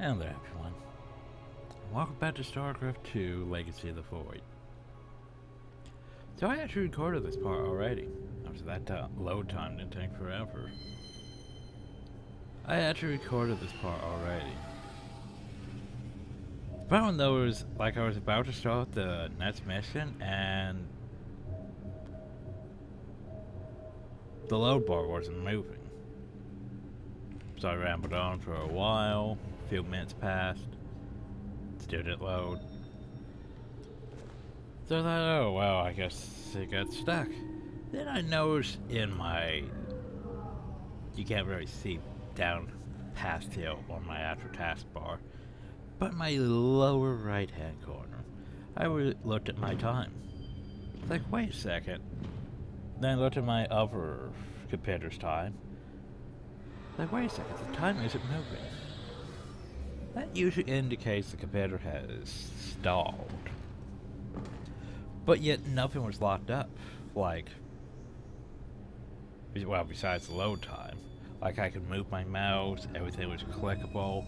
Hello there, everyone. Welcome back to Starcraft 2 Legacy of the Void. So I actually recorded this part already. After that load time didn't take forever. I actually recorded this part already. The problem though was, like, I was about to start the next mission and the load bar wasn't moving. So I rambled on for a while, a few minutes passed, still didn't load. So I thought, oh well, I guess it got stuck. Then I noticed in my, you can't really see down past here on my actual taskbar, but my lower right hand corner, I looked at my time. Like, wait a second. Then I looked at my other computer's time. Like, wait a second, the time isn't moving. That usually indicates the computer has stalled. But yet nothing was locked up. Like, well, besides the load time. Like, I could move my mouse, everything was clickable.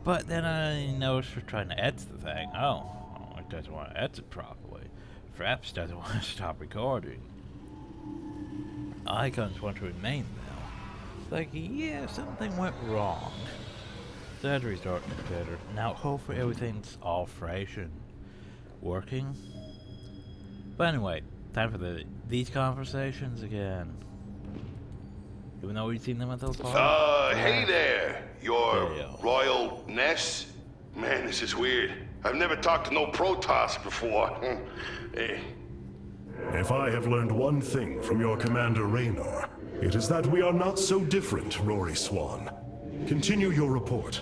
But then I noticed for trying to edit the thing, it doesn't want to edit properly. Fraps doesn't want to stop recording. Icons want to remain though. Like, yeah, something went wrong. So I had to restart the computer. Now, hopefully everything's all fresh and working. But anyway, time for these conversations again. Even though we've seen them at those parts. Hey there, your Royal Ness? Man, this is weird. I've never talked to no Protoss before. Hey. If I have learned one thing from your Commander Raynor, it is that we are not so different, Rory Swan. Continue your report.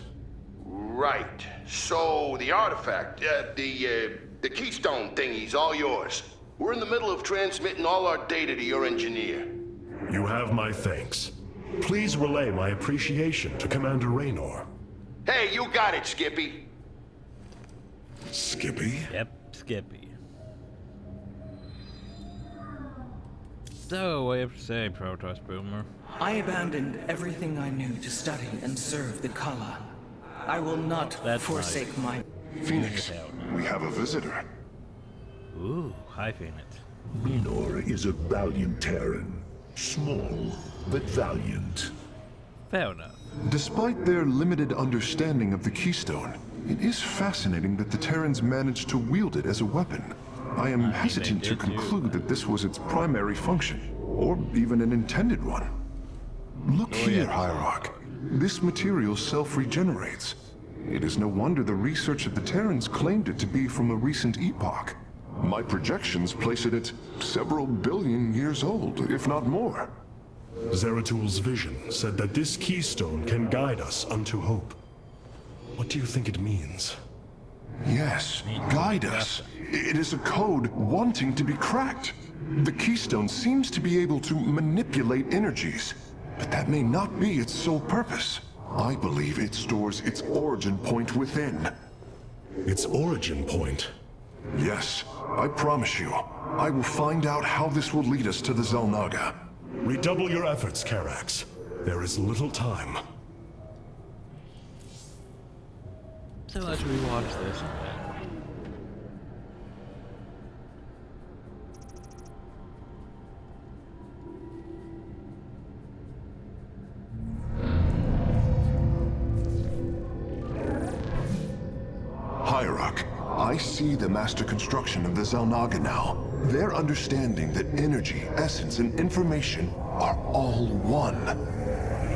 Right. So, the artifact, the keystone thingy's all yours. We're in the middle of transmitting all our data to your engineer. You have my thanks. Please relay my appreciation to Commander Raynor. Hey, you got it, Skippy. Skippy? Yep, Skippy. So, what do you have to say, Protoss Boomer? I abandoned everything I knew to study and serve the Kala. I will not forsake my... Phoenix, we have a visitor. Ooh, hi Phoenix. Raynor is a valiant Terran. Small, but valiant. Fair enough. Despite their limited understanding of the Keystone, it is fascinating that the Terrans managed to wield it as a weapon. I am hesitant to conclude that this was its primary function, or even an intended one. Look here, Hierarch. This material self-regenerates. It is no wonder the research of the Terrans claimed it to be from a recent epoch. My projections place it at several billion years old, if not more. Zeratul's vision said that this keystone can guide us unto hope. What do you think it means? Yes, guide us. It is a code wanting to be cracked. The keystone seems to be able to manipulate energies, but that may not be its sole purpose. I believe it stores its origin point within. Its origin point? Yes, I promise you. I will find out how this will lead us to the Xel'Naga. Redouble your efforts, Karax. There is little time. So let's rewatch this. Hierarch, I see the master construction of the Xel'Naga now. Their understanding that energy, essence, and information are all one.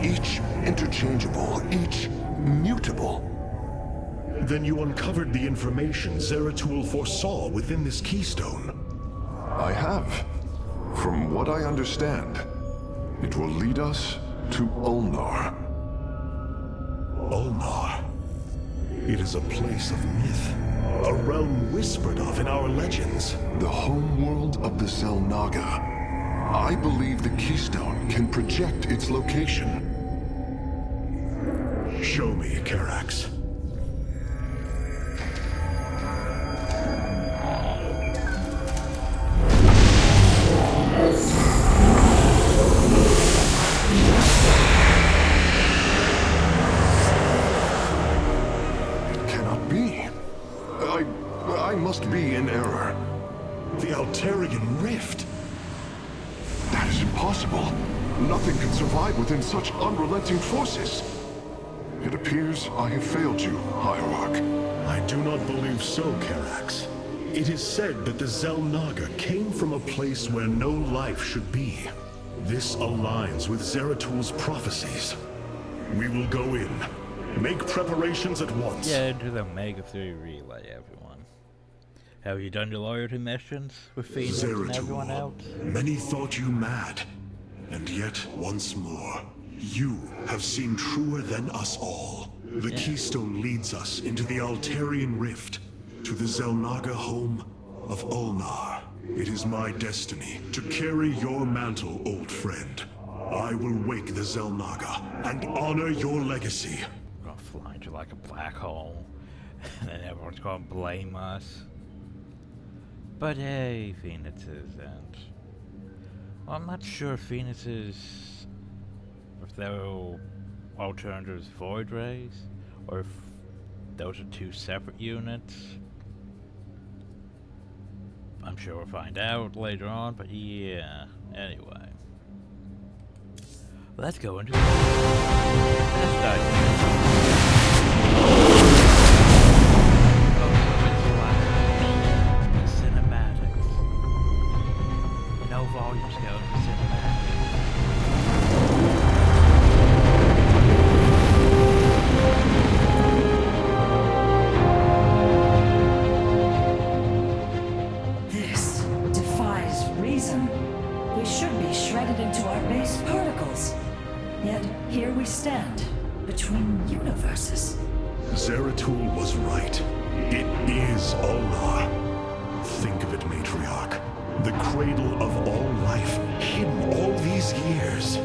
Each interchangeable, each mutable. Then you uncovered the information Zeratul foresaw within this keystone. I have. From what I understand, it will lead us to Ulnar. Ulnar. It is a place of myth. A realm whispered of in our legends. The homeworld of the Xel'Naga. I believe the keystone can project its location. Show me, Karax. I must be in error. The Altarian Rift. That is impossible. Nothing can survive within such unrelenting forces. It appears I have failed you, Hierarch. I do not believe so, Karax. It is said that the Xel'Naga came from a place where no life should be. This aligns with Zeratul prophecies. We will go in. Make preparations at once. Yeah, into the Mega 3 relay, everyone. Have you done your loyalty missions with Phoenix and everyone else? Many thought you mad. And yet, once more, you have seemed truer than us all. The Keystone leads us into the Altarian Rift, to the Xel'Naga home of Ulnar. It is my destiny to carry your mantle, old friend. I will wake the Xel'Naga and honor your legacy. We're gonna fly into like a black hole, and then everyone's gonna blame us. But hey, Phoenixes, and well, I'm not sure Phoenixes, if they're alternatives Void Rays, or if those are two separate units. I'm sure we'll find out later on, but yeah, anyway. Let's go into the cinematics. No volume scale for cinematics. This defies reason. We should be shredded into our base particles. Yet here we stand, between universes. Zeratul was right. It is Ulnar. Think of it, Matriarch. The cradle of all life, hidden all these years.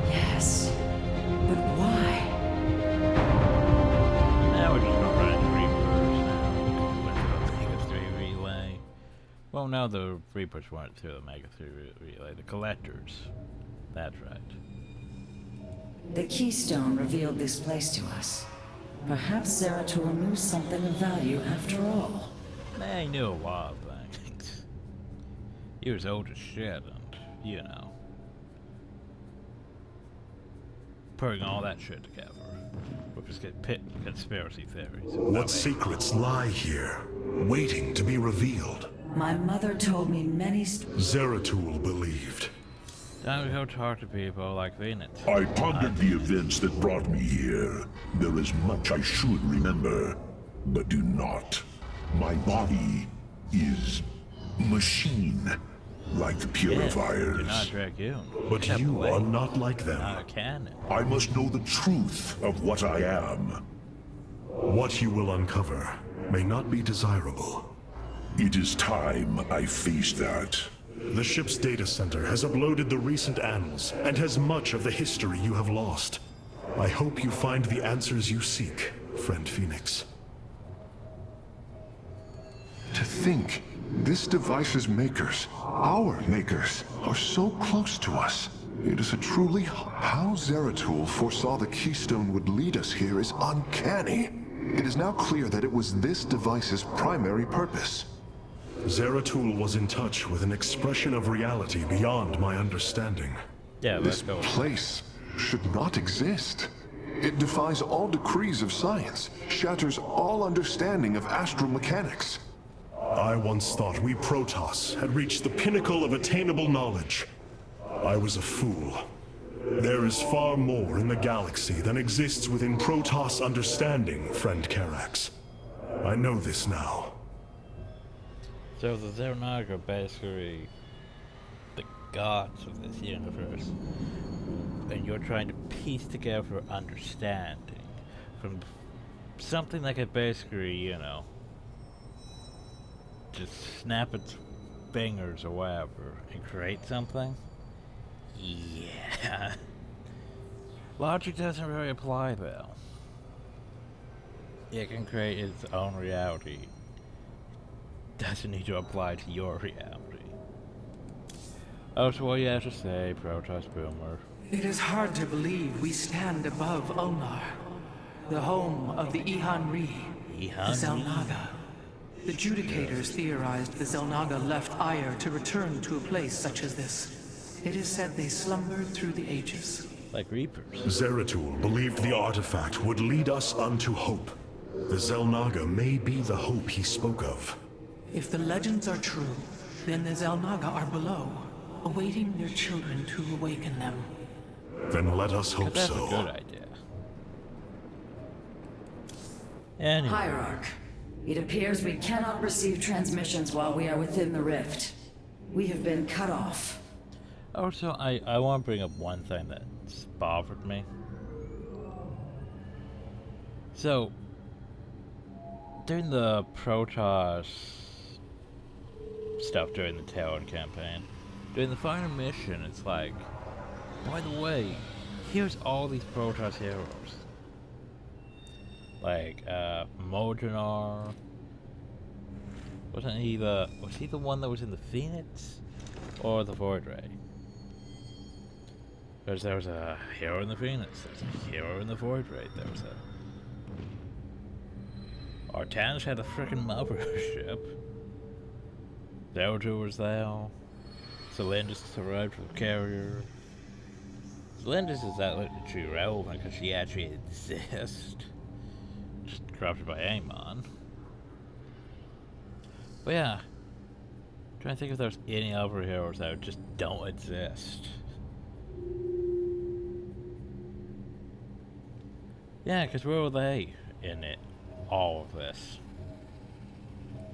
Yes, but why? Now we're just gonna run into Reapers now. Went through the Mega 3 relay. Well, now the Reapers weren't through the Mega 3 relay. The Collectors. That's right. The Keystone revealed this place to us. Perhaps Zeratul knew something of value after all. Man, he knew a lot of things. He was old as shit, and, you know, putting all that shit together with his conspiracy theories. What secrets lie here, waiting to be revealed? My mother told me many Zeratul believed. Time to go talk to people like Venus. I pondered the events that brought me here. There is much I should remember, but do not. My body is machine, like the purifiers. You're not a Dragoon. But you are not like them. Not a cannon. I must know the truth of what I am. What you will uncover may not be desirable. It is time I face that. The ship's data center has uploaded the recent annals and has much of the history you have lost. I hope you find the answers you seek, friend Phoenix. To think, this device's makers, our makers, are so close to us. It is a truly... How Zeratul foresaw the Keystone would lead us here is uncanny. It is now clear that it was this device's primary purpose. Zeratul was in touch with an expression of reality beyond my understanding. Yeah, let's This go. place should not exist. It defies all decrees of science, shatters all understanding of astral mechanics. I once thought we Protoss had reached the pinnacle of attainable knowledge. I was a fool. There is far more in the galaxy than exists within Protoss understanding, friend Karax. I know this now. So the Xel'Naga are basically the gods of this universe, and you're trying to piece together understanding from something that could basically, you know, just snap its fingers or whatever and create something? Yeah. Logic doesn't really apply though. It can create its own reality. Doesn't need to apply to your reality. Oh, so what you have to say, Protoss Boomer. It is hard to believe we stand above Ulnar, the home of the Ihan Re, the Ihan Re? Xel'Naga. The Judicators theorized the Xel'Naga left Ire to return to a place such as this. It is said they slumbered through the ages. Like Reapers. Zeratul believed the artifact would lead us unto hope. The Xel'Naga may be the hope he spoke of. If the legends are true, then the Xel'Naga are below, awaiting their children to awaken them. Then let us hope That's so. a good idea. Anyway. Hierarch, it appears we cannot receive transmissions while we are within the rift. We have been cut off. Also, I want to bring up one thing that's bothered me. So, during the Protoss stuff during the Talon campaign, during the final mission, it's like, by the way, here's all these Protoss heroes. Like, Mojanar. Was he the one that was in the Phoenix? Or the Void Ray? Because there was a hero in the Phoenix, there's a hero in the Void Ray, there was a... Artanis had a frickin' mothership. Zeratul was there. Celindis arrived with a carrier. Celindis is actually relevant because she actually exists. Just corrupted by Amon. But yeah, I'm trying to think if there's any other heroes that just don't exist. Yeah, because where were they in it? All of this.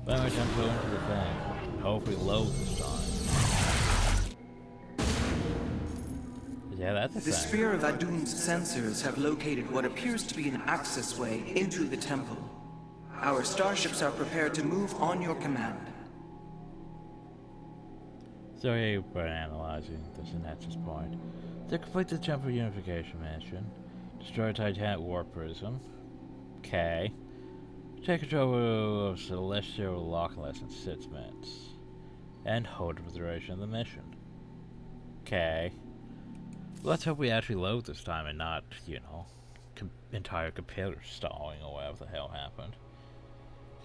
But anyway, time to go into the thing. Hopefully load this time. Yeah, that's a The thing. Spear of Adun's sensors have located what appears to be an accessway into the temple. Our starships are prepared to move on your command. So yeah, we're analyzing this nexus point. To complete the temple unification mission, destroy Titanic Warp Prism. Okay. Take control of Celestial Lock in less than 6 minutes. And hold for the duration of the mission. Okay. Let's hope we actually load this time and not, you know, entire computer stalling or whatever the hell happened.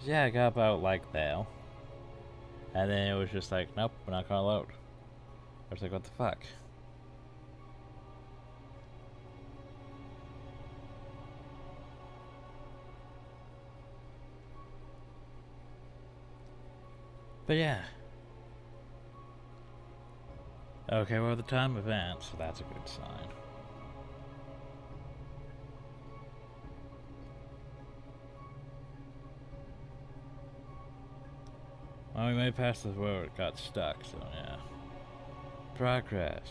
Yeah, I got about like that. And then it was just like, nope, we're not gonna load. I was like, what the fuck? But yeah. Okay, well the time advanced, so that's a good sign. Well, we made past the where it got stuck, so yeah. Progress.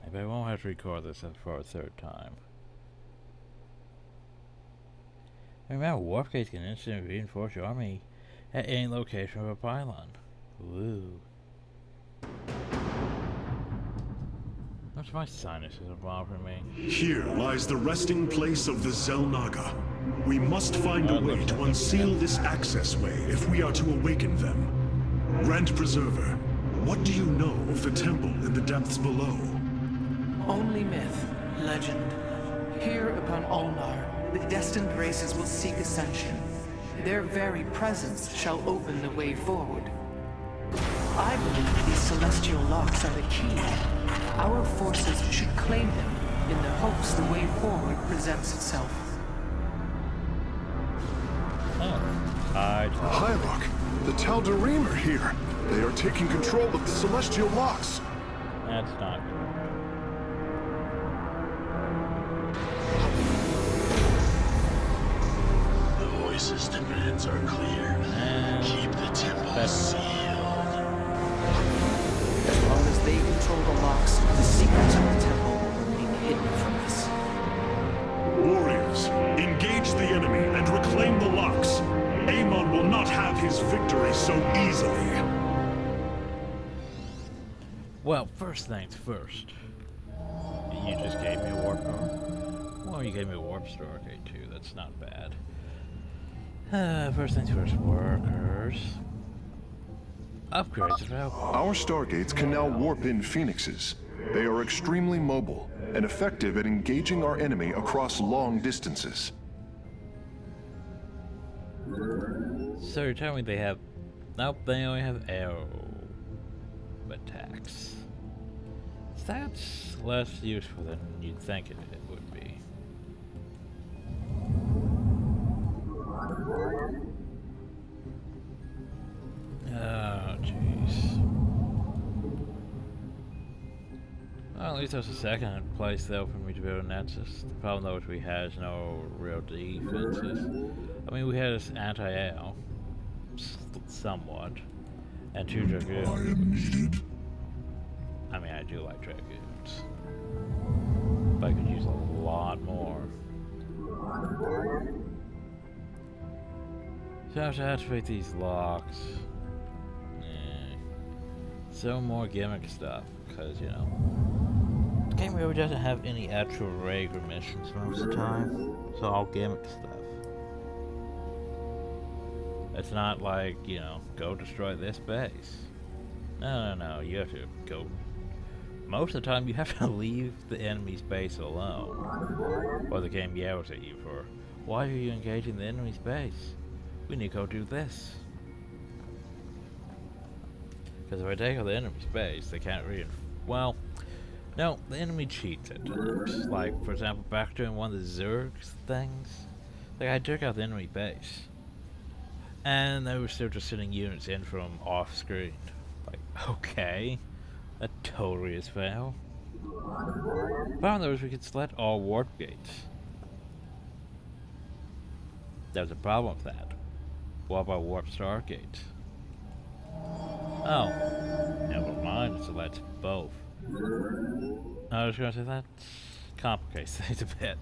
Maybe I won't have to record this for a third time. Remember, warp gates can instantly reinforce your army at any location of a pylon. Woo. That's my sinuses are bothering me. Here lies the resting place of the Xel'Naga. We must find a way to unseal this accessway if we are to awaken them. Grand Preserver, what do you know of the temple in the depths below? Only myth, legend. Here upon Ulnar, the destined races will seek ascension. Their very presence shall open the way forward. I believe these celestial locks are the key. Our forces should claim them in the hopes the way forward presents itself. Hierarch, the Tal'Darim are here. They are taking control of the celestial locks. That's not good. The voices' demands are clear. Keep the temple sealed. As long as they control the locks, the secrets of the temple will remain hidden from us. Warriors, engage the enemy and reclaim the locks. Amon will not have his victory so easily. Well, first things first. You just gave me a warp core. Well, you gave me a warp Stargate too. That's not bad. First things first, workers. Upgrades available. Our stargates can now warp in phoenixes. They are extremely mobile and effective at engaging our enemy across long distances. So you're telling me they have... Nope, they only have arrow attacks. That's less useful than you'd think it would be. Oh, jeez. Well, at least there's a second place, though, for me to build a nexus. The problem, though, is we has no real defenses. I mean, we had this anti-air, somewhat, and 2 dragoons. I am needed. I mean, I do like dragoons, but I could use a lot more. So I have to activate these locks. So more gimmick stuff, because, you know, the game really doesn't have any actual regular missions most of the time. It's all gimmick stuff. It's not like, you know, go destroy this base. No, you have to go. Most of the time, you have to leave the enemy's base alone, or the game yells at you for, why are you engaging the enemy's base? We need to go do this. Because if I take out the enemy's base, they can't well, no, the enemy cheats at times. Like, for example, back during one of the Zerg's things, like, I took out the enemy base, and they were still just sending units in from off screen. Like, okay, that totally is fail. Problem though is we could select all warp gates. There's a problem with that. What about warp star gates? Oh, never mind, so that's both. I was gonna say that complicates things a bit.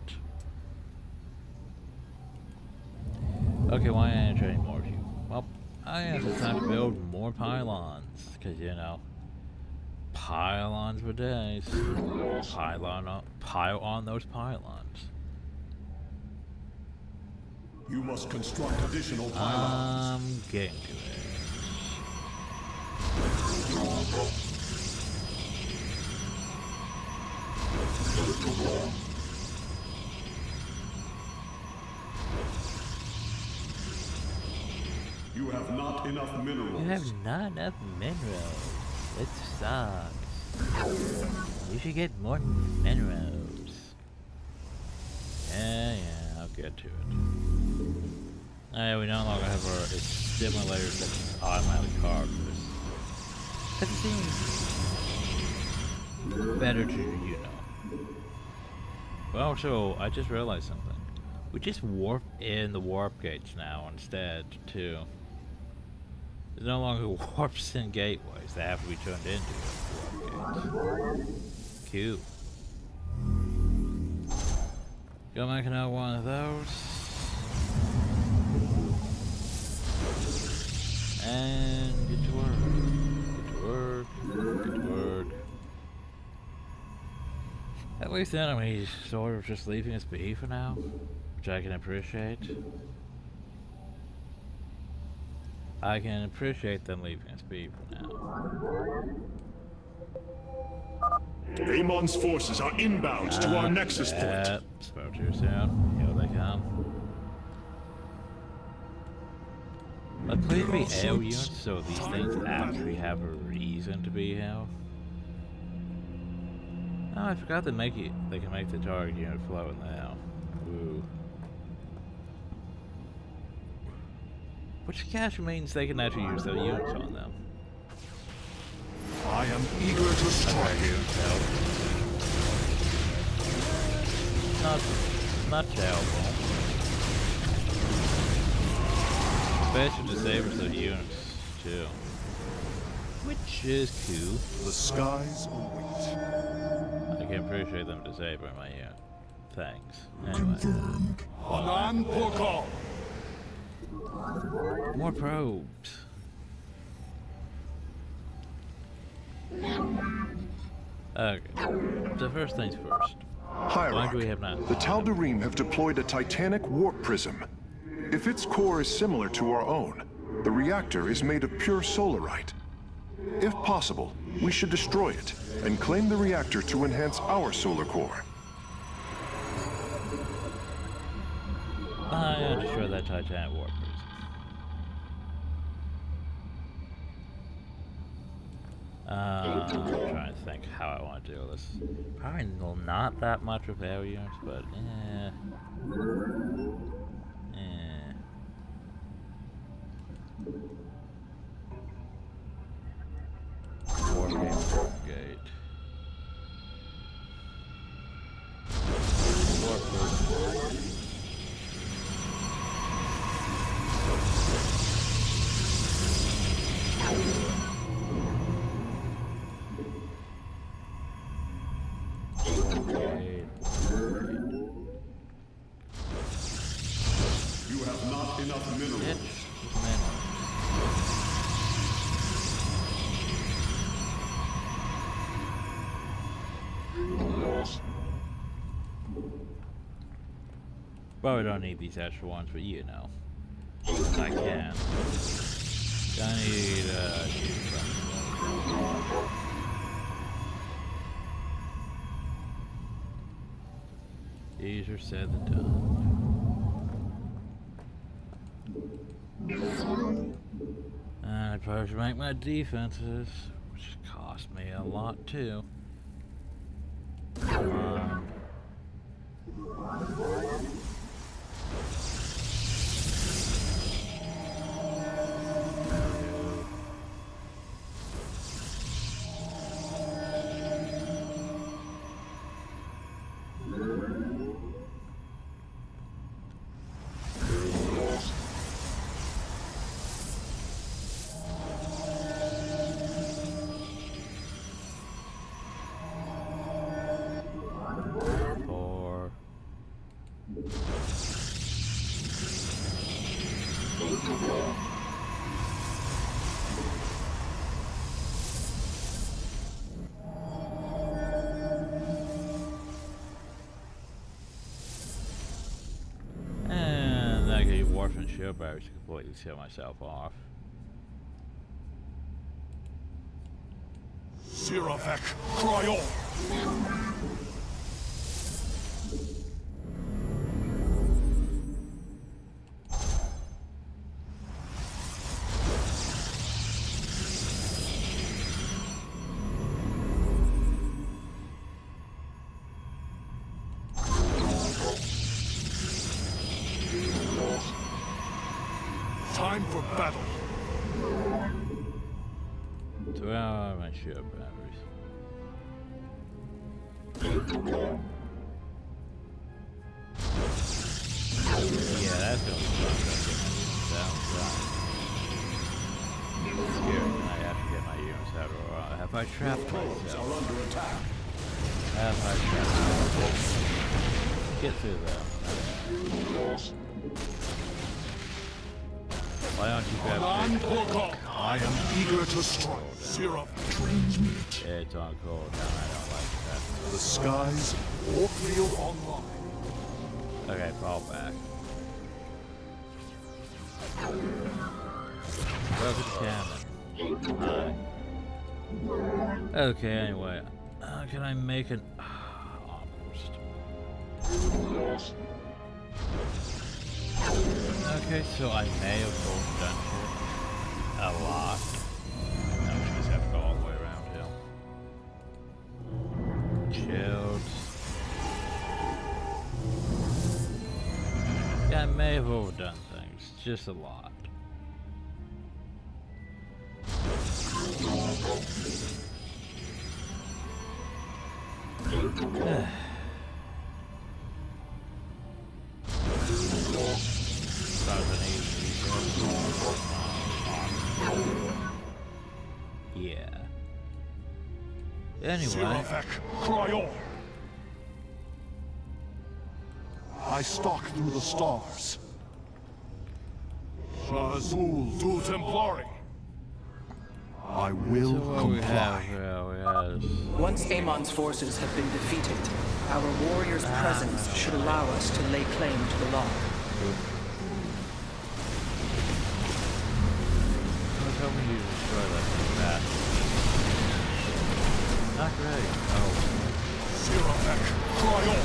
Okay, why ain't I training more of you? Well, I have some time to build more pylons, because, you know, pylons for days. Pile on those pylons. You must construct additional pylons. I'm getting to it. You have not enough minerals. You have not enough minerals. It sucks. You should get more minerals. Yeah, I'll get to it. We no longer have our simulators that automatically carve this. It seems better to, you know. Well, so I just realized something. We just warp in the warp gates now instead, too. There's no longer warps in gateways. They have to be turned into warp gates. Cool. Go make another one of those. And get to work. Get to work. At least the enemy's sort of just leaving us be for now, which I can appreciate. I can appreciate them leaving us be for now. Amon's forces are inbound to our nexus point. Spoke too soon. Here they come. But please be AO units so these things actually have a reason to be here. Oh, I forgot to make it. They can make the target unit float now. Ooh. Which actually means they can actually use their units on them. I am eager to strike. Not terrible. Especially disables their units too, which is cool. The skies await. I can appreciate them disabling my unit. Thanks. Anyway. More probes. Okay. So first things first. Why do we have not? The Tal'Darim have deployed a titanic warp prism. If its core is similar to our own, the reactor is made of pure solarite. If possible, we should destroy it and claim the reactor to enhance our solar core. I destroy that titanic warp prism. I'm trying to think how I want to do this. Probably not that much of failures, but Wargate, gate. You have not enough minerals. Probably don't need these extra ones, but you know, I can. I need easier said than done. And I probably should make my defenses, which cost me a lot too. Come on. And I get warp and shield barriers to completely seal myself off. Siravek, cry on! Time for battle. So where are my shield batteries? Yeah, that's gonna be fun. Here, I have to get my units out, or have I trapped myself? Are under attack. Have I trapped myself? Get through them. Why don't you grab me? I am eager to strike. Siraf, transmit. It's on cold down. I don't like that. The skies, Warfield online. Okay, fall back. Welcome to cannon. Okay, anyway. Can I make an... almost. Okay, so I may have both done it a lot. Now we just have to go all the way around here. Shields. Yeah, I may have overdone things. Just a lot. Yeah. Anyway. Siravek, cry on. I stalk through the stars. Shazul du Templari. I will So what we have comply. here, we have... Once Amon's forces have been defeated, our warrior's presence should allow us to lay claim to the law. I was hoping you destroy that thing fast. Not great. Oh. Siravek, cry on.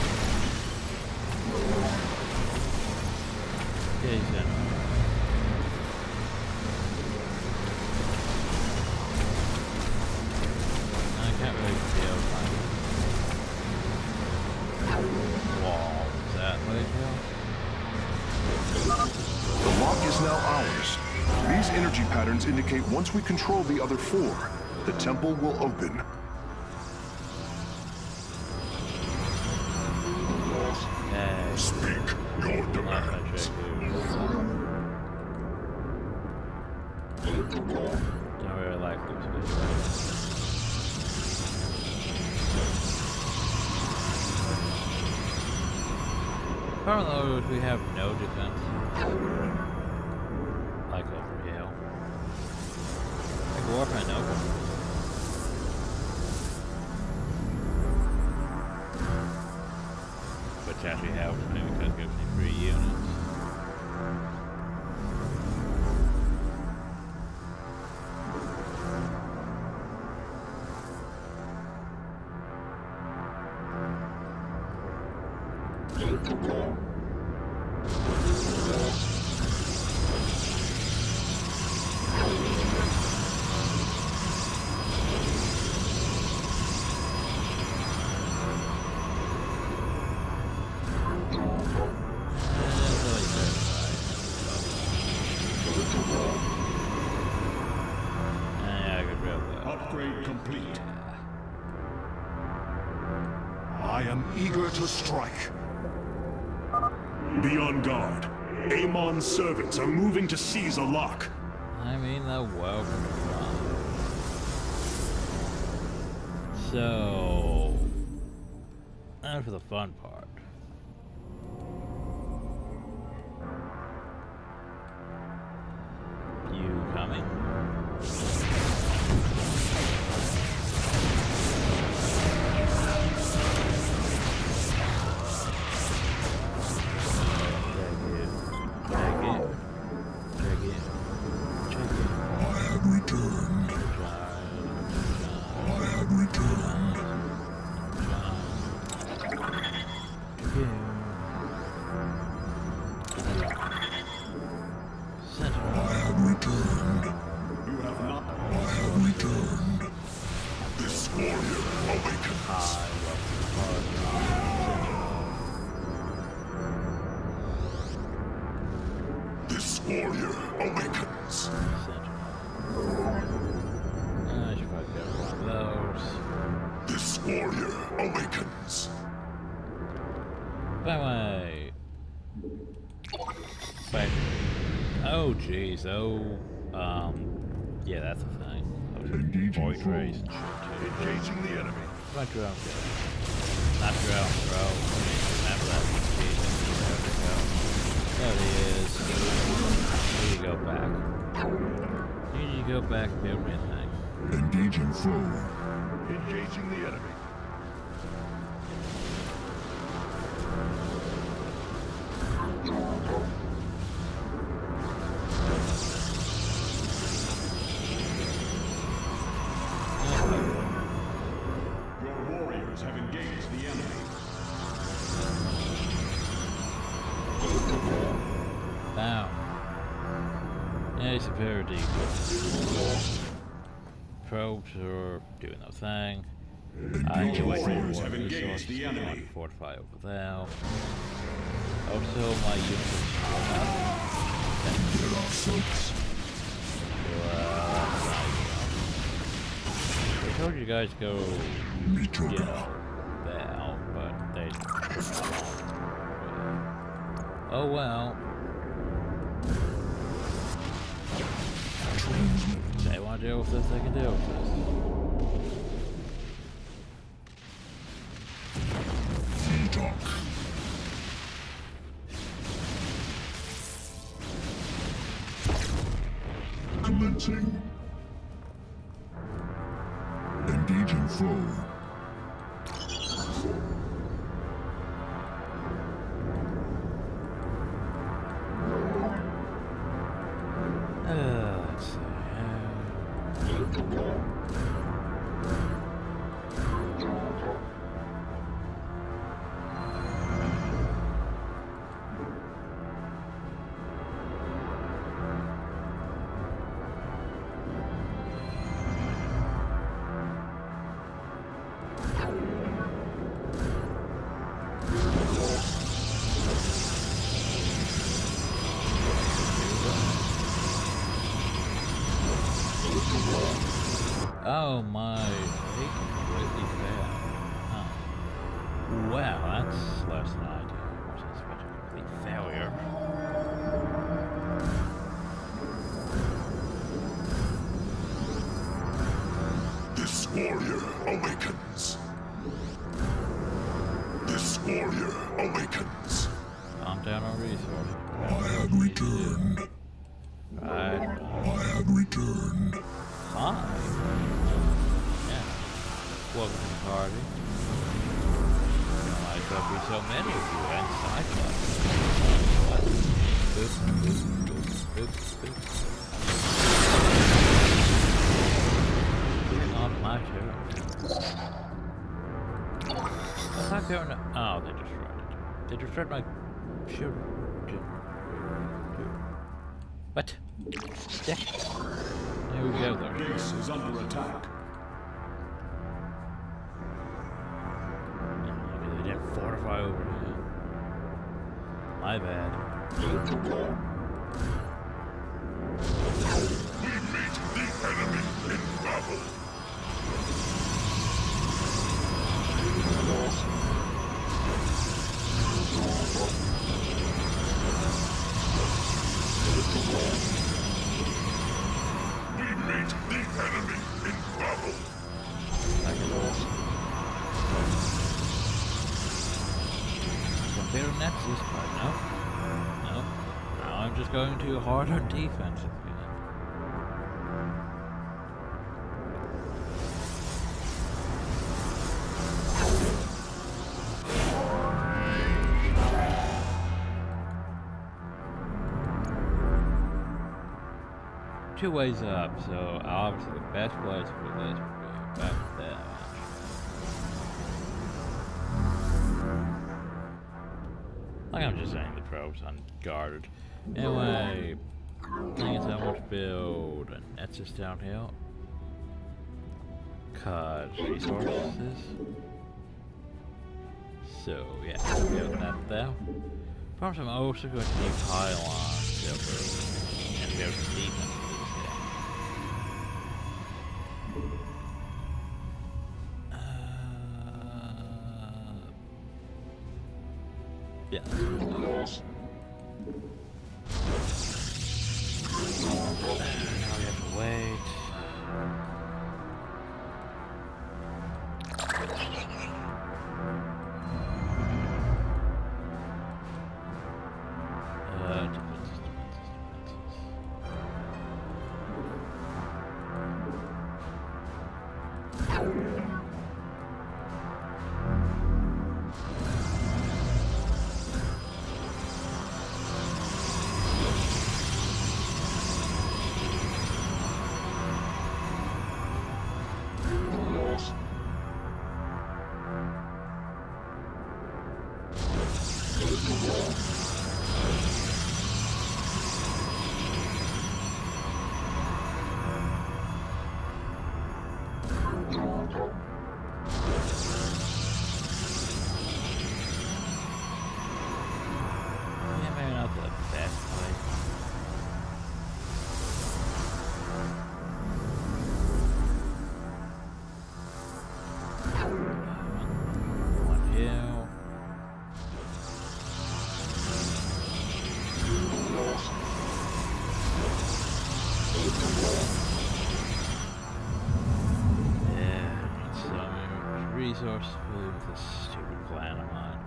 Yeah, he's in. The lock is now ours. These energy patterns indicate once we control the other four, the temple will open. Okay. Speak your Last I demands. checked, don't really like this video. Problem though is we have no defense. Like over here. Like Warframe over. Which actually helps me because it gives me 3 units. Upgrade complete. I am eager to strike. Be on guard. Amon's servants are moving to seize a lock. I mean, the welcome run. So, now for the fun part. You coming? Warrior awakens. I should probably get one of those. This warrior awakens. By the way. Wait. Oh, jeez. Oh, yeah, that's a thing. Void race. Engaging the enemy. My drone go. Not drone, bro. Remember that. Jesus. There we go. There he is. Here you go back. Here you go back and build me a thing. Engaging foe. Engaging the enemy. Your warriors have engaged the enemy. Down. Yeah, superiority. Probes are doing their thing. I need to wait for warriors more have engaged resources. the I want enemy. to fortify over there. Also, my units are There are folks. I told you guys go, Mitoga. there, but they. Oh well. They want to deal with this, they can deal with this. Talk. Commencing. Engaging foe. Let's see. Oh my, they completely failed. Huh. Well, that's less than ideal. I wasn't expecting a complete failure. This warrior awakens. This warrior awakens. Calm down on resources. I have returned. Right. I have returned. Hi. Yeah. Welcome to the party. Why there be so many of you and Cyclops? Not my turn. What's not going on? Oh, they destroyed it. They destroyed my shield. What? Yeah. There we go there. Base is under attack. Maybe they didn't fortify over here. My bad. We meet the enemy in battle. We meet the enemy in battle. Compare Nazis, but no. No. Now I'm just going too hard on defense again. Two ways up, so obviously the best place for this would be about that much. Like I'm just saying the trope's unguarded. Anyway, I think it's I want to build a Nexus down here. Cause resources. So yeah, build that there. Perhaps I'm also going to need pylons over and build some defense. Yeah. Now we have to wait. Resource food with this stupid plan of mine.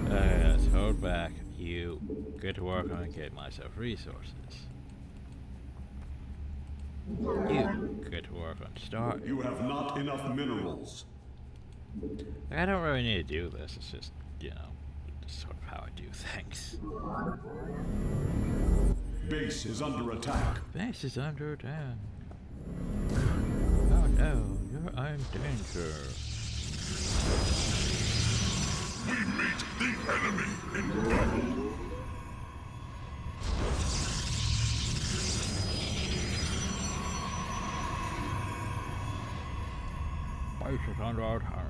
Let's hold back. You get to work on getting myself resources. You get to work on Starcraft. You have not enough minerals. Like, I don't really need to do this. It's just, you know, just sort of how I do things. Base is under attack. Base is under attack. Oh no, you're in danger. We meet the enemy in battle. Base is under attack.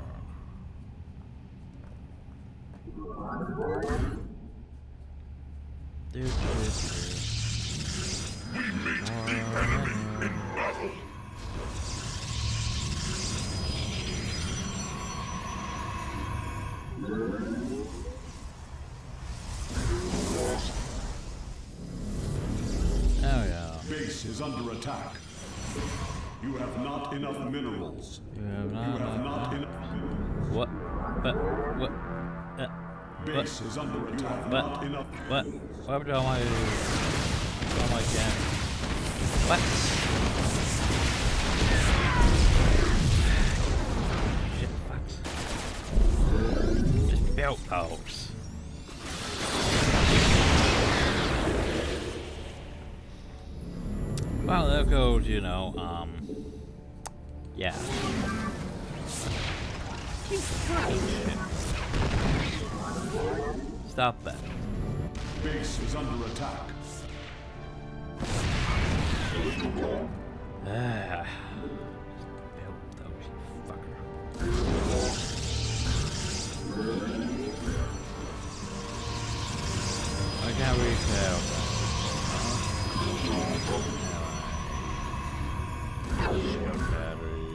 do. We meet the enemy in battle. Oh yeah. Base is under attack. You have not enough minerals. You have You have not enough. What? But what? Base is under attack. You have not enough. What? What happened to all my gems? What? Shit, fucks. Just built those. Well, there goes, you know, yeah. You fucking shit. Stop that. Base is under attack. Ah. Built those, you fucker. I can't retell. Shield battery.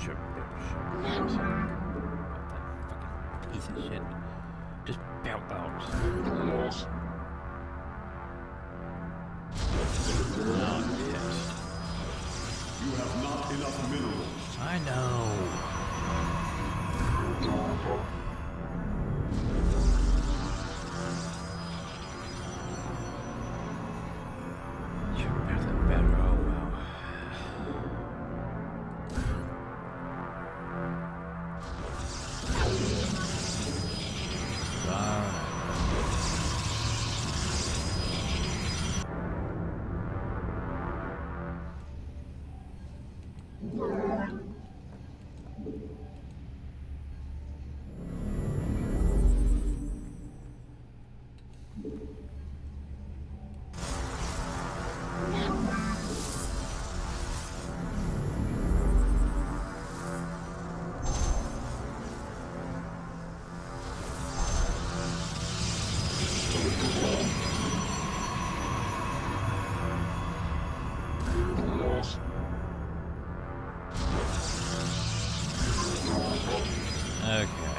Sure, that fucking piece of shit. Just built those. Now I'm pissed. You have not enough minerals. I know. Sure, better. Oh well. Okay.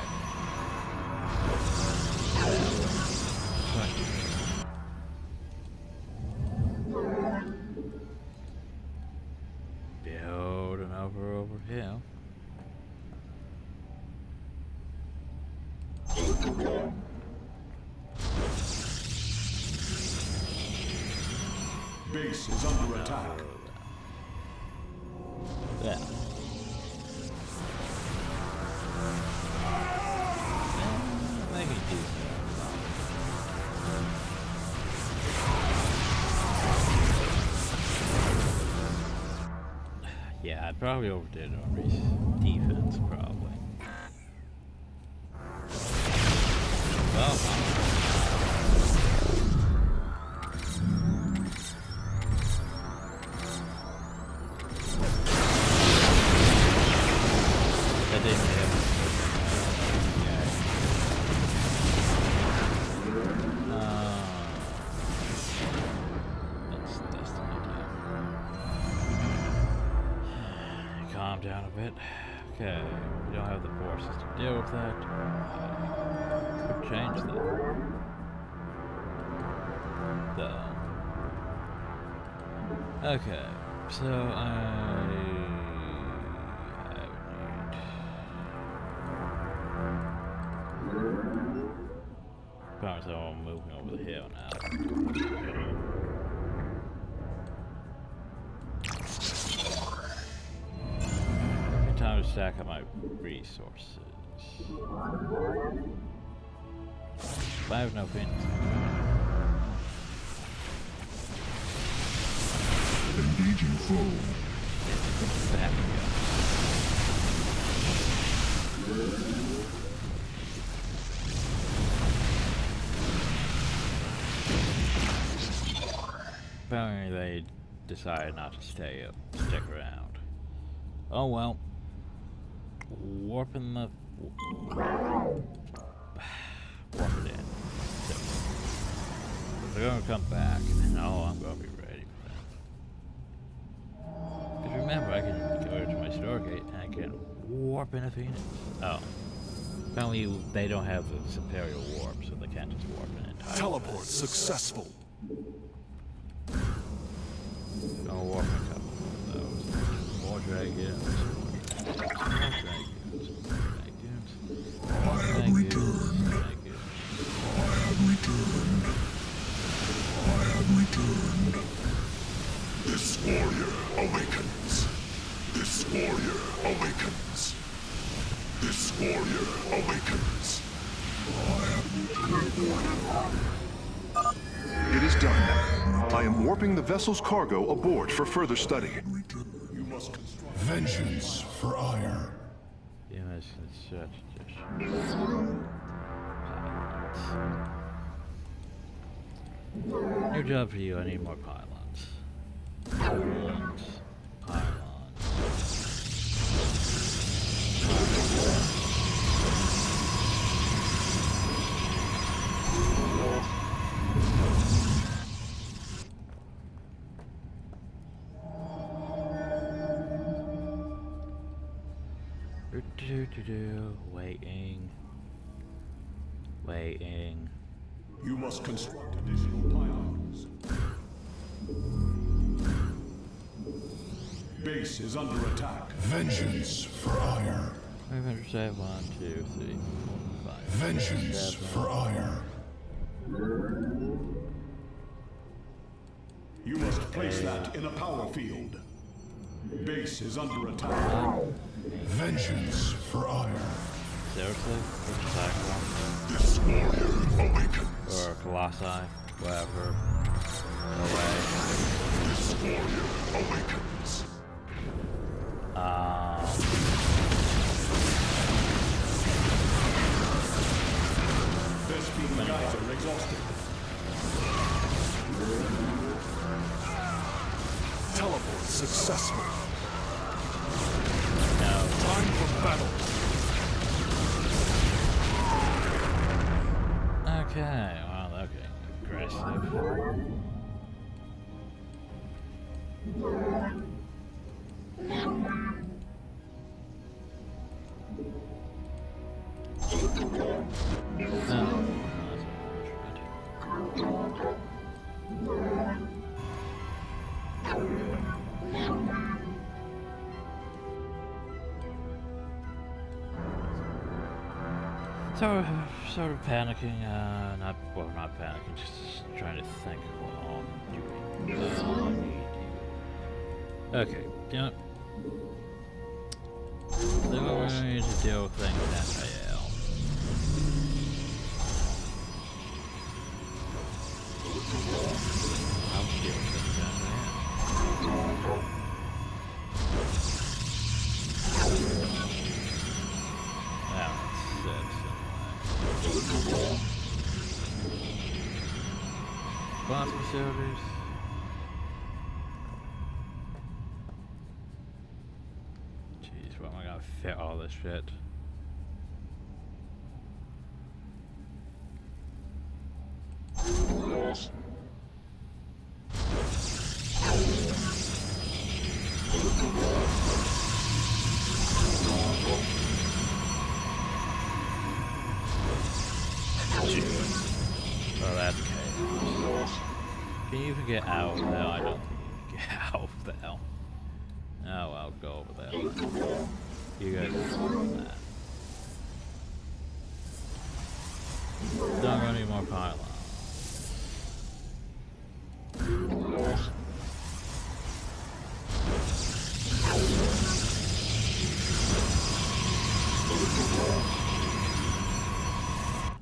Building over here. Base is under attack. Yeah. Let me do that. Yeah, I probably overdid on defense, probably. Well, that didn't hit. That's calm down a bit. Okay, we don't have the forces to deal with that. Could change that. Though. Okay, so I would need. Promise I'm moving over the hill now. Time to stack up my resources. I have no pins. Engaging foe. Back apparently they decided not to stick around. Oh well. Warping the Warp it in. So, they're gonna come back. No, I'm gonna be ready for that. Because remember, I can go to my Stargate and I can warp in a Phoenix. Oh. Apparently they don't have the superior warp, so they can't just warp an entire Teleport successful. Gonna warp a couple of those. More dragons. More dragons. I have returned. I have returned. I have returned. This warrior awakens. This warrior awakens. This warrior awakens. It is done. I am warping the vessel's cargo aboard for further study. You must construct. Vengeance for ire. Yes, it's such pilots. New job for you, I need more pylons. Pylons. Waiting. Waiting. You must construct additional pylons. Base is under attack. Vengeance for ire. 507, 1, 2, 3, 4, 5. Vengeance 7. for ire. You must place that in a power field. Base is under attack. Vengeance for ire. Seriously? Which attack one? This warrior awakens. Or Colossi? Whatever. Away. This warrior awakens. Best beam guys are exhausted. Teleport successful. No. Time for battle. Okay, well, okay. Aggressive. Sort of panicking, not panicking, just trying to think what I'm doing. Okay, you know, so we're going to deal with things in FAL. I'll deal with things in FAL. Boss facilities. Jeez, where am I gonna fit all this shit? Oh, that's chaos. Can you even get out of there? I don't think you can get out of there. Oh, I'll go over there. You guys can do that. Don't go any more pylons.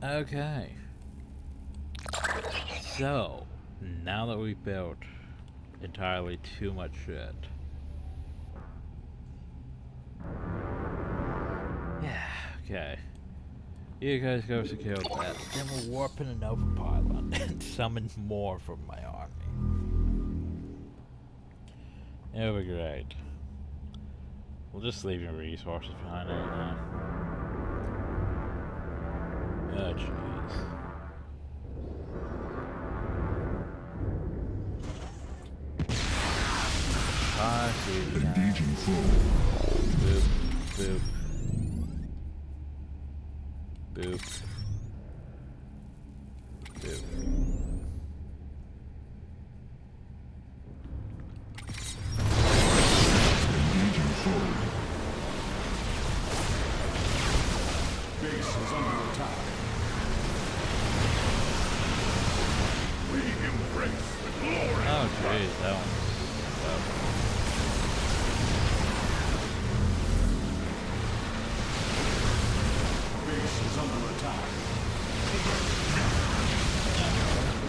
Okay. So, now that we built entirely too much shit. Yeah, okay. You guys go secure that. Then we'll warp in another pylon and summon more from my army. It'll be great. We'll just leave your resources behind right now. Oh, jeez. Ah, see. Engaging foe. Boop, boop. Boop. Boop. Engaging foe. Base is under attack. We embrace the glory. Oh, jeez, that one. Base is under attack.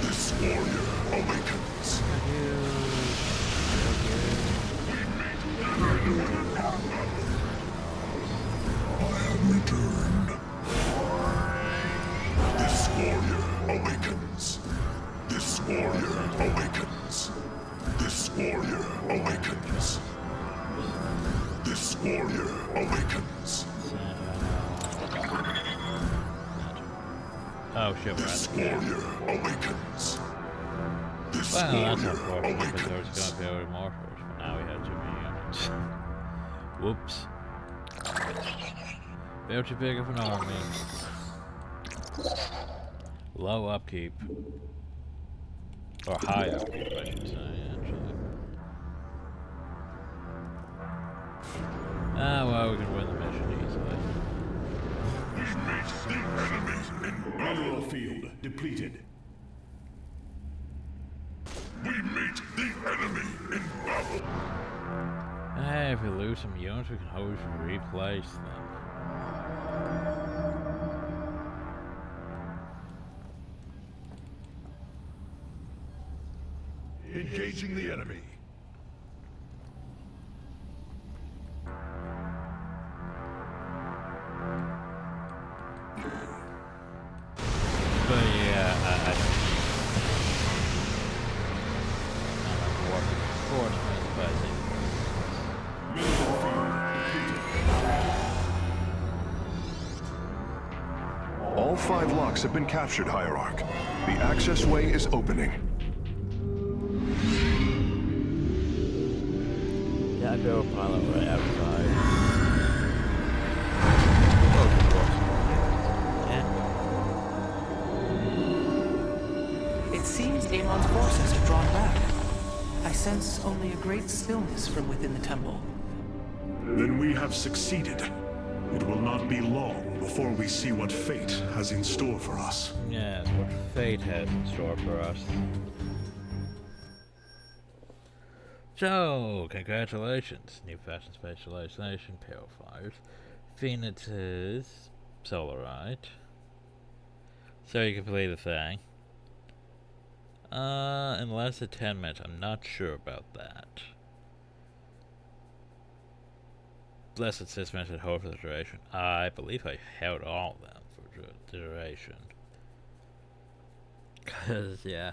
This warrior awakens. I have returned. This warrior awakens. This warrior awakens. This warrior awakens. This warrior awakens. Oh shit, This we're at warrior awakens. This well, that's warrior unfortunate because there was awakens. going to be able more first, but now we had too many units. Whoops. Way too big of an army. Low upkeep. Or high upkeep, I should say, actually. Ah, well, we can win the mission easily. We meet the enemy in Mineral field depleted. We meet the enemy in battle. Hey, if we lose some units, we can always replace them. Engaging the enemy. But yeah, I don't know what reinforcements, but I think Mineral field depleted. All 5 locks have been captured, Hierarch. The access way is opening. yeah, I built a pilot right outside. It seems Amon's forces have drawn back. I sense only a great stillness from within the temple. Then we have succeeded. It will not be long before we see what fate has in store for us. Yes, what fate has in store for us. So, congratulations. New fashion specialization, purifiers, phoenixes, solarite. So you complete the thing. In less than 10 minutes, I'm not sure about that. Blessed 6 minutes and hold for the duration. I believe I held all of them for the duration. Cause yeah,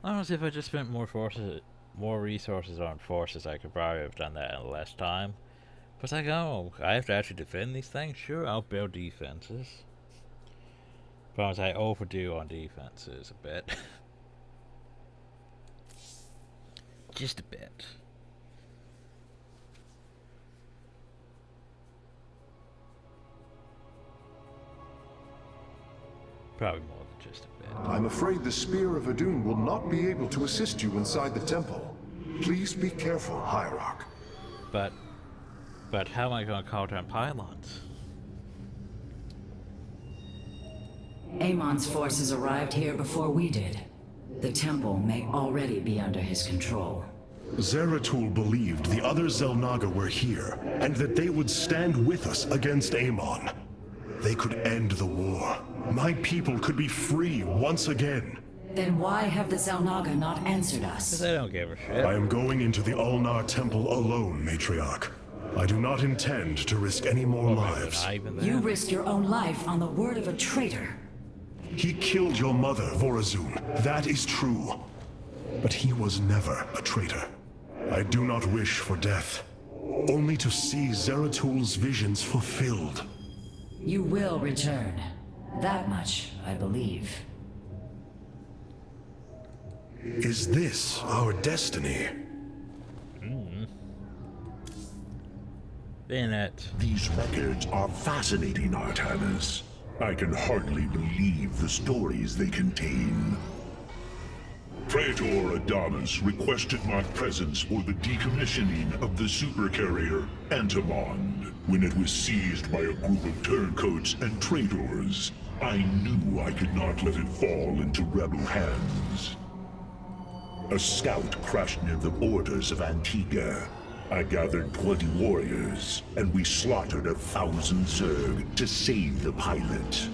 honestly, if I just spent more resources on forces, I could probably have done that in less time. But it's like, oh, I have to actually defend these things. Sure, I'll build defenses. Problem is, I overdo on defenses a bit. Just a bit. Probably more than just a bit. I'm afraid the Spear of Adun will not be able to assist you inside the temple. Please be careful, Hierarch. But how am I going to call down pylons? Amon's forces arrived here before we did. The temple may already be under his control. Zeratul believed the other Xel'Naga were here, and that they would stand with us against Amon. They could end the war. My people could be free once again. Then why have the Xel'Naga not answered Because us? they don't give a shit. I am going into the Ulnar Temple alone, Matriarch. I do not intend to risk any more lives. Not even that. You risked your own life on the word of a traitor. He killed your mother, Vorazun. That is true. But he was never a traitor. I do not wish for death. Only to see Zeratul's visions fulfilled. You will return. That much, I believe. Is this our destiny? Bayonet. These records are fascinating, Artanis. I can hardly believe the stories they contain. Praetor Adamus requested my presence for the decommissioning of the supercarrier Antimond. When it was seized by a group of turncoats and traitors, I knew I could not let it fall into rebel hands. A scout crashed near the borders of Antigua. I gathered 20 warriors, and we slaughtered 1,000 Zerg to save the pilot.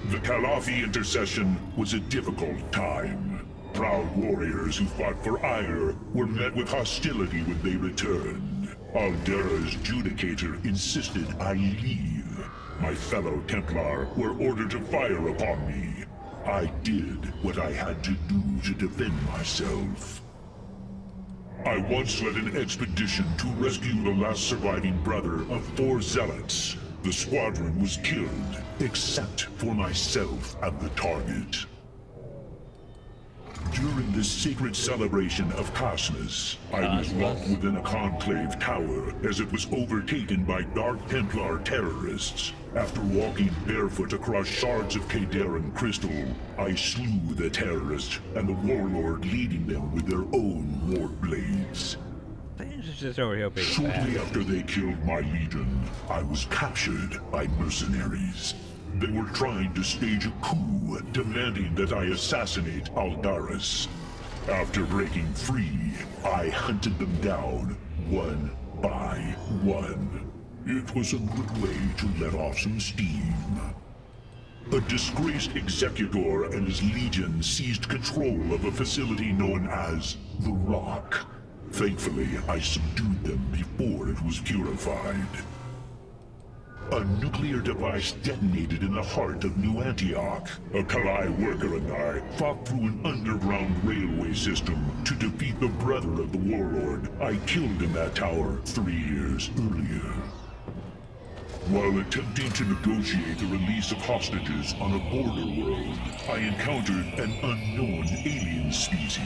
The Calafi intercession was a difficult time. Proud warriors who fought for ire were met with hostility when they returned. Aldera's Judicator insisted I leave. My fellow Templar were ordered to fire upon me. I did what I had to do to defend myself. I once led an expedition to rescue the last surviving brother of 4 zealots. The squadron was killed, except for myself and the target. During the sacred celebration of Cosmos, I was locked within a conclave tower as it was overtaken by Dark Templar terrorists. After walking barefoot across shards of Kadaran crystal, I slew the terrorists and the warlord leading them with their own war blades. Just over here being Shortly after they killed my legion, I was captured by mercenaries. They were trying to stage a coup, demanding that I assassinate Aldaris. After breaking free, I hunted them down, one by one. It was a good way to let off some steam. A disgraced executor and his legion seized control of a facility known as The Rock. Thankfully, I subdued them before it was purified. A nuclear device detonated in the heart of New Antioch. A Kalai worker and I fought through an underground railway system to defeat the brother of the warlord I killed in that tower 3 years earlier. While attempting to negotiate the release of hostages on a border world, I encountered an unknown alien species.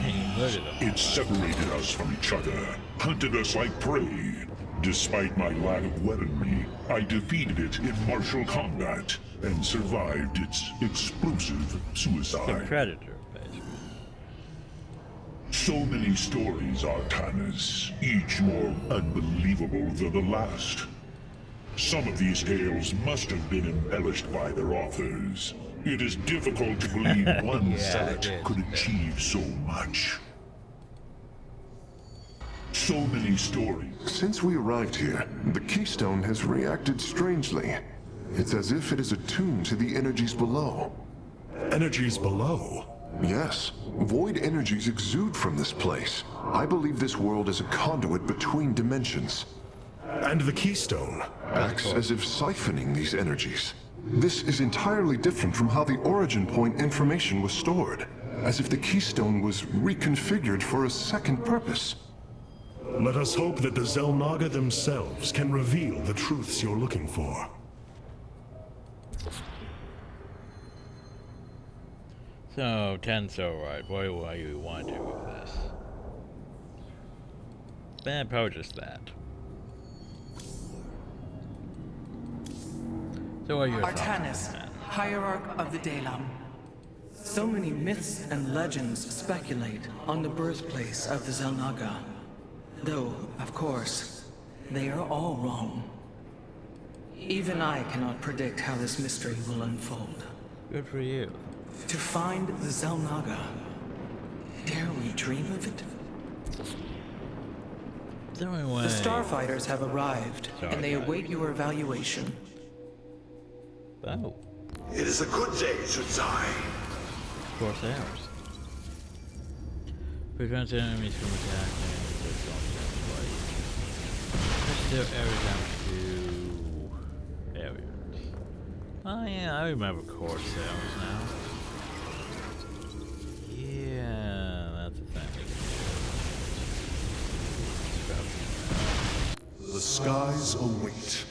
It separated us from each other, hunted us like prey. Despite my lack of weaponry, I defeated it in martial combat and survived its explosive suicide. Predator, basically. So many stories, Artanis, each more unbelievable than the last. Some of these tales must have been embellished by their authors. It is difficult to believe one zealot could achieve so much. So many stories. Since we arrived here, the Keystone has reacted strangely. It's as if it is attuned to the energies below. Energies below? Yes. Void energies exude from this place. I believe this world is a conduit between dimensions. And the Keystone Acts as if siphoning these energies. This is entirely different from how the origin point information was stored. As if the Keystone was reconfigured for a second purpose. Let us hope that the Xel'Naga themselves can reveal the truths you're looking for. So, Tenso, right? What do you want to do with this? Then probably just that. So what are your Artanis, Hierarch of the Dalam. So many myths and legends speculate on the birthplace of the Xel'Naga. Though, of course, they are all wrong. Even I cannot predict how this mystery will unfold. Good for you. To find the Xel'Naga, dare we dream of it? The only way. The Starfighters have arrived, and they await your evaluation. Oh. It is a good day, Sudzai. Of course they are. Prevents enemies from attacking. Their area down to areas. Oh yeah, I remember core cells now. Yeah, that's a thing. The skies await.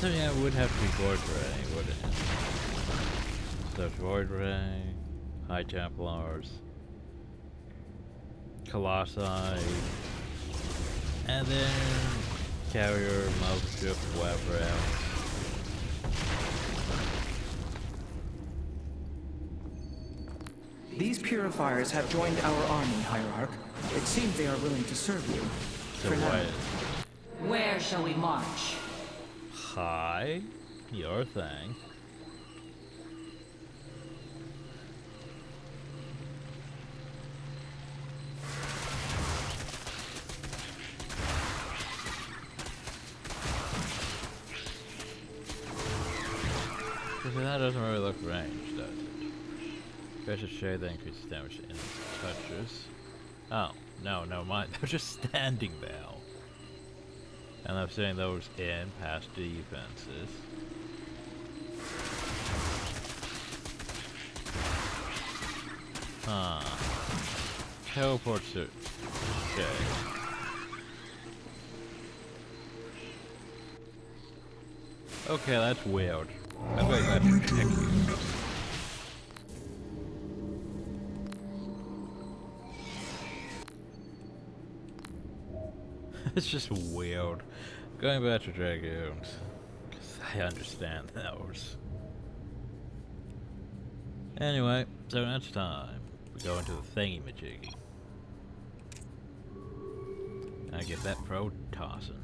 So yeah, it would have to be Void Ray, wouldn't it? So Void Ray, High Templars, Colossi, and then Carrier, Mothership, whatever else. These purifiers have joined our army, Hierarch. It seems they are willing to serve you. So For now. what? Where shall we march? Hi, your thing. Because that doesn't really look ranged, does it? Pressure shade that increases damage in touches. Oh, no, no mind. They're just standing there. And I'm setting those in past defenses. Huh. Teleport to shade. Okay, that's weird. I'm going back to check. It's just weird. Going back to Dragoons. Because I understand those. Anyway, so next time, we go into the thingy-majiggy. I get that Protossing.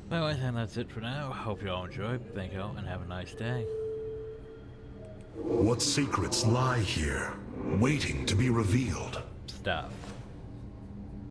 Well, I think that's it for now. Hope you all enjoyed. Thank you all, and have a nice day. What secrets lie here, waiting to be revealed? Stuff.